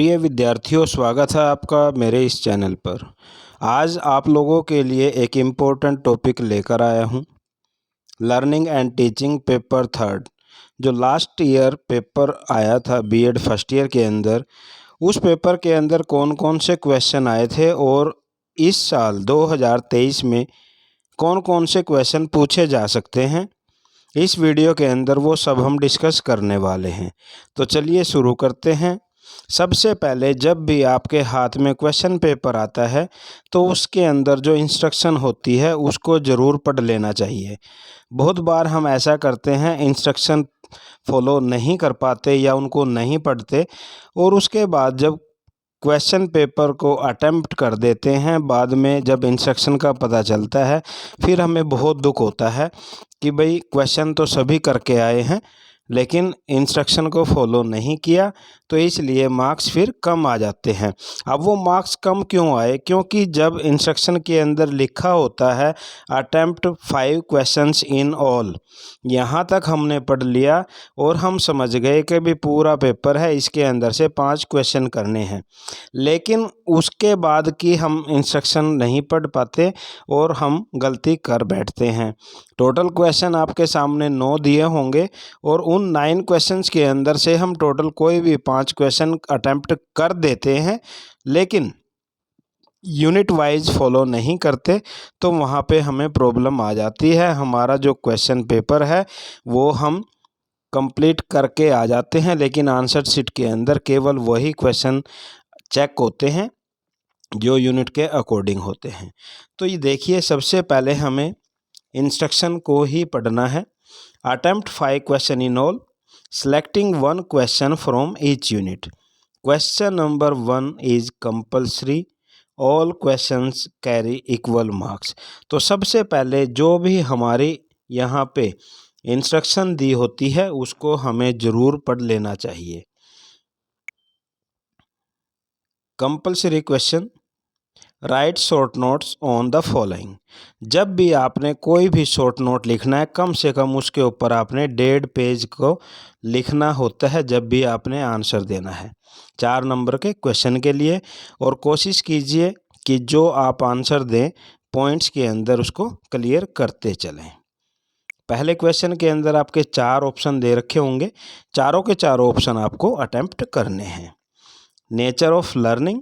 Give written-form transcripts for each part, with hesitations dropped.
प्रिय विद्यार्थियों, स्वागत है आपका मेरे इस चैनल पर। आज आप लोगों के लिए एक इम्पोर्टेंट टॉपिक लेकर आया हूँ। Learning and teaching paper third, जो लास्ट ईयर पेपर आया था बीएड फर्स्ट ईयर के अंदर, उस पेपर के अंदर कौन कौन से क्वेश्चन आए थे और इस साल 2023 में कौन कौन से क्वेश्चन पूछे जा सकते हैं, इस वीडियो के अंदर वो सब हम डिस्कस करने वाले हैं। तो चलिए शुरू करते हैं। सबसे पहले जब भी आपके हाथ में क्वेश्चन पेपर आता है तो उसके अंदर जो इंस्ट्रक्शन होती है उसको ज़रूर पढ़ लेना चाहिए। बहुत बार हम ऐसा करते हैं, इंस्ट्रक्शन फॉलो नहीं कर पाते या उनको नहीं पढ़ते और उसके बाद जब क्वेश्चन पेपर को अटेम्प्ट कर देते हैं, बाद में जब इंस्ट्रक्शन का पता चलता है फिर हमें बहुत दुख होता है कि भाई क्वेश्चन तो सभी करके आए हैं लेकिन इंस्ट्रक्शन को फॉलो नहीं किया, तो इसलिए मार्क्स फिर कम आ जाते हैं। अब वो मार्क्स कम क्यों आए? क्योंकि जब इंस्ट्रक्शन के अंदर लिखा होता है अटेम्प्ट 5 क्वेश्चंस इन ऑल, यहाँ तक हमने पढ़ लिया और हम समझ गए कि भी पूरा पेपर है, इसके अंदर से 5 क्वेश्चन करने हैं, लेकिन उसके बाद की हम इंस्ट्रक्शन नहीं पढ़ पाते और हम गलती कर बैठते हैं। टोटल क्वेश्चन आपके सामने 9 दिए होंगे और उन 9 क्वेश्चंस के अंदर से हम टोटल कोई भी 5 क्वेश्चन अटेम्प्ट कर देते हैं, लेकिन यूनिट वाइज फॉलो नहीं करते, तो वहाँ पे हमें प्रॉब्लम आ जाती है। हमारा जो क्वेश्चन पेपर है वो हम कंप्लीट करके आ जाते हैं, लेकिन आंसर शीट के अंदर केवल वही क्वेश्चन चेक होते हैं जो यूनिट के अकॉर्डिंग होते हैं। तो ये देखिए, सबसे पहले हमें इंस्ट्रक्शन को ही पढ़ना है। Attempt 5 question in all, selecting 1 question from each unit. Question number 1 is compulsory. All questions carry equal marks. तो सबसे पहले जो भी हमारी यहाँ पे इंस्ट्रक्शन दी होती है उसको हमें ज़रूर पढ़ लेना चाहिए। Compulsory question, right short notes on the following. जब भी आपने कोई भी शॉर्ट नोट लिखना है, कम से कम उसके ऊपर आपने 1.5 पेज को लिखना होता है जब भी आपने आंसर देना है 4 नंबर के क्वेश्चन के लिए। और कोशिश कीजिए कि जो आप आंसर दें पॉइंट्स के अंदर उसको क्लियर करते चलें। पहले क्वेश्चन के अंदर आपके 4 ऑप्शन दे रखे होंगे, चारों के चारों ऑप्शन आपको अटेम्प्ट करने हैं। Nature of learning,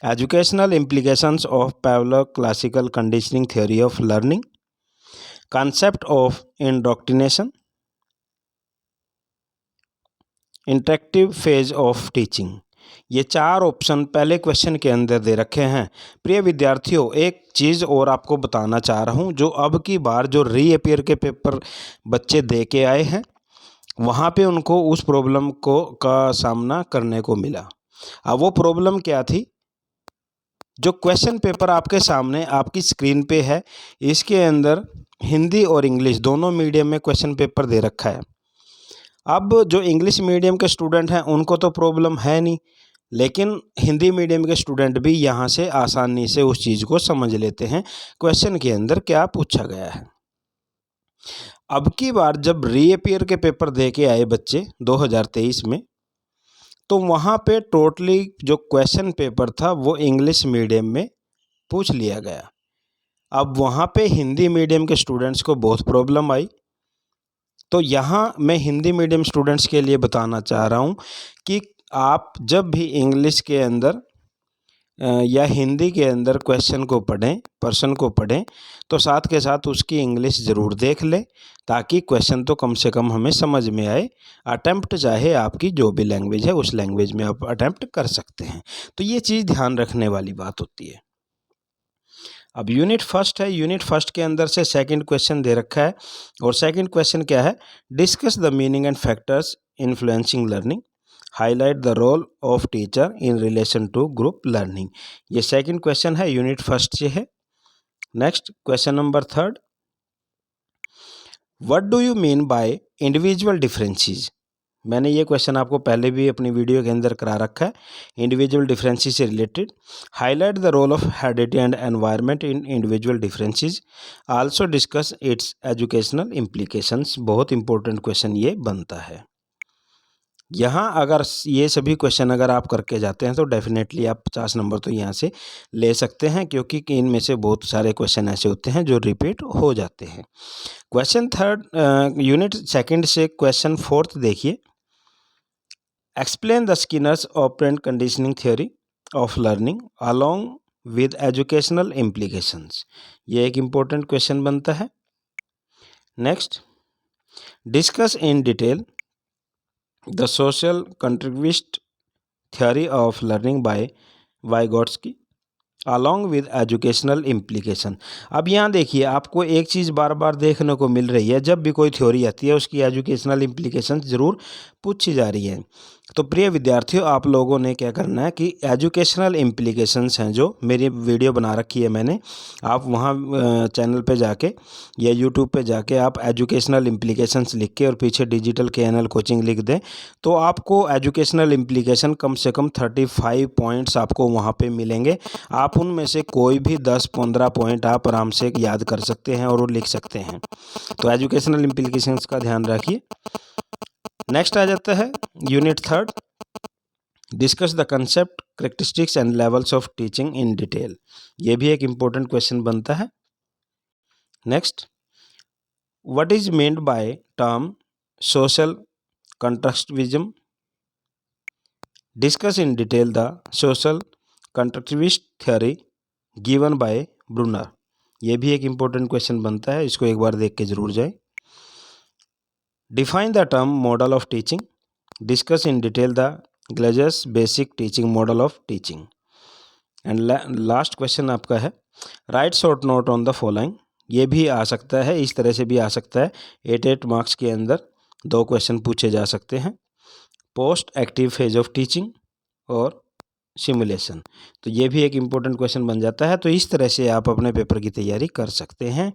educational implications of Pavlov classical conditioning theory of learning, concept of indoctrination, interactive phase of teaching। ये 4 ऑप्शन पहले क्वेश्चन के अंदर दे रखे हैं। प्रिय विद्यार्थियों, एक चीज़ और आपको बताना चाह रहा हूँ, जो अब की बार जो रीअपियर के पेपर बच्चे दे के आए हैं वहाँ पे उनको उस प्रॉब्लम का सामना करने को मिला। अब वो प्रॉब्लम क्या थी? जो क्वेश्चन पेपर आपके सामने आपकी स्क्रीन पे है, इसके अंदर हिंदी और इंग्लिश दोनों मीडियम में क्वेश्चन पेपर दे रखा है। अब जो इंग्लिश मीडियम के स्टूडेंट हैं उनको तो प्रॉब्लम है नहीं, लेकिन हिंदी मीडियम के स्टूडेंट भी यहाँ से आसानी से उस चीज़ को समझ लेते हैं क्वेश्चन के अंदर क्या पूछा गया है। अब की बार जब रीअपियर के पेपर दे के आए बच्चे 2023 में, तो वहाँ पे टोटली जो क्वेश्चन पेपर था वो इंग्लिश मीडियम में पूछ लिया गया। अब वहाँ पे हिंदी मीडियम के स्टूडेंट्स को बहुत प्रॉब्लम आई। तो यहाँ मैं हिंदी मीडियम स्टूडेंट्स के लिए बताना चाह रहा हूँ कि आप जब भी इंग्लिश के अंदर या हिंदी के अंदर क्वेश्चन को पढ़ें, पर्सन को पढ़ें, तो साथ के साथ उसकी इंग्लिश ज़रूर देख लें, ताकि क्वेश्चन तो कम से कम हमें समझ में आए। अटेम्प्ट चाहे आपकी जो भी लैंग्वेज है उस लैंग्वेज में आप अटेम्प्ट कर सकते हैं। तो ये चीज़ ध्यान रखने वाली बात होती है। अब यूनिट फर्स्ट है, यूनिट फर्स्ट के अंदर से सेकंड क्वेश्चन दे रखा है और सेकंड क्वेश्चन क्या है? Discuss the meaning and factors influencing learning, highlight the role of teacher in relation to group learning. ये सेकंड क्वेश्चन है, यूनिट फर्स्ट से है। Next question number third, what do you mean by individual differences. मैंने ये question आपको पहले भी अपनी वीडियो के अंदर करा रखा है, इंडिविजुअल डिफरेंसेस से related. Highlight the role of heredity and environment in individual differences, also discuss its educational implications. बहुत इंपॉर्टेंट क्वेश्चन ये बनता है। यहाँ अगर ये सभी क्वेश्चन अगर आप करके जाते हैं तो डेफिनेटली आप 50 नंबर तो यहाँ से ले सकते हैं, क्योंकि इनमें से बहुत सारे क्वेश्चन ऐसे होते हैं जो रिपीट हो जाते हैं। क्वेश्चन थर्ड यूनिट सेकंड से क्वेश्चन फोर्थ देखिए। Explain the Skinner's operant conditioning theory of learning along with educational implications. ये एक इम्पोर्टेंट क्वेश्चन बनता है। Next, discuss in detail the social constructivist theory of learning by Vygotsky along with educational implication. अब यहाँ देखिए, आपको एक चीज़ बार बार देखने को मिल रही है, जब भी कोई थ्योरी आती है उसकी एजुकेशनल इम्प्लीकेशन ज़रूर पूछी जा रही है। तो प्रिय विद्यार्थियों, आप लोगों ने क्या करना है कि एजुकेशनल इम्प्लीकेशंस हैं, जो मेरी वीडियो बना रखी है मैंने, आप वहाँ चैनल पे जाके या यूट्यूब पे जाके आप एजुकेशनल इम्प्लीकेशंस लिख के और पीछे डिजिटल KNL कोचिंग लिख दें, तो आपको एजुकेशनल इम्प्लीकेशन कम से कम 35 पॉइंट्स आपको वहाँ पे मिलेंगे। आप उनमें से कोई भी 10-15 पॉइंट आप आराम से याद कर सकते हैं और वो लिख सकते हैं। तो एजुकेशनल इम्प्लीकेशंस का ध्यान रखिए। नेक्स्ट आ जाता है unit third, discuss the concept, characteristics and levels of teaching in detail. ये भी एक इम्पोर्टेंट क्वेश्चन बनता है। Next, what is meant by term social constructivism, discuss in detail the social constructivist theory given by Bruner. ये भी एक important question बनता है, इसको एक बार देख के जरूर जाए। Define the term model of teaching, discuss in detail the Glazers basic teaching model of teaching. And last question आपका है, right short note on the following. ये भी आ सकता है, इस तरह से भी आ सकता है। 8 मार्क्स के अंदर 2 क्वेश्चन पूछे जा सकते हैं, post active phase of teaching और सिमुलेशन। तो ये भी एक इम्पोर्टेंट क्वेश्चन बन जाता है। तो इस तरह से आप अपने पेपर की तैयारी कर सकते हैं।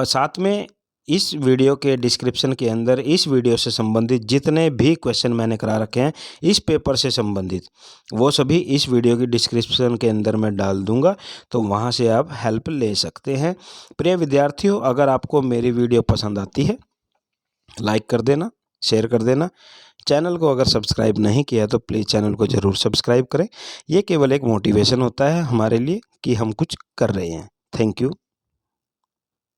साथ में इस वीडियो के डिस्क्रिप्शन के अंदर इस वीडियो से संबंधित जितने भी क्वेश्चन मैंने करा रखे हैं इस पेपर से संबंधित, वो सभी इस वीडियो की डिस्क्रिप्शन के अंदर मैं डाल दूंगा, तो वहां से आप हेल्प ले सकते हैं। प्रिय विद्यार्थियों, अगर आपको मेरी वीडियो पसंद आती है, लाइक कर देना, शेयर कर देना। चैनल को अगर सब्सक्राइब नहीं किया तो प्लीज़ चैनल को ज़रूर सब्सक्राइब करें। ये केवल एक मोटिवेशन होता है हमारे लिए कि हम कुछ कर रहे हैं। Thank you.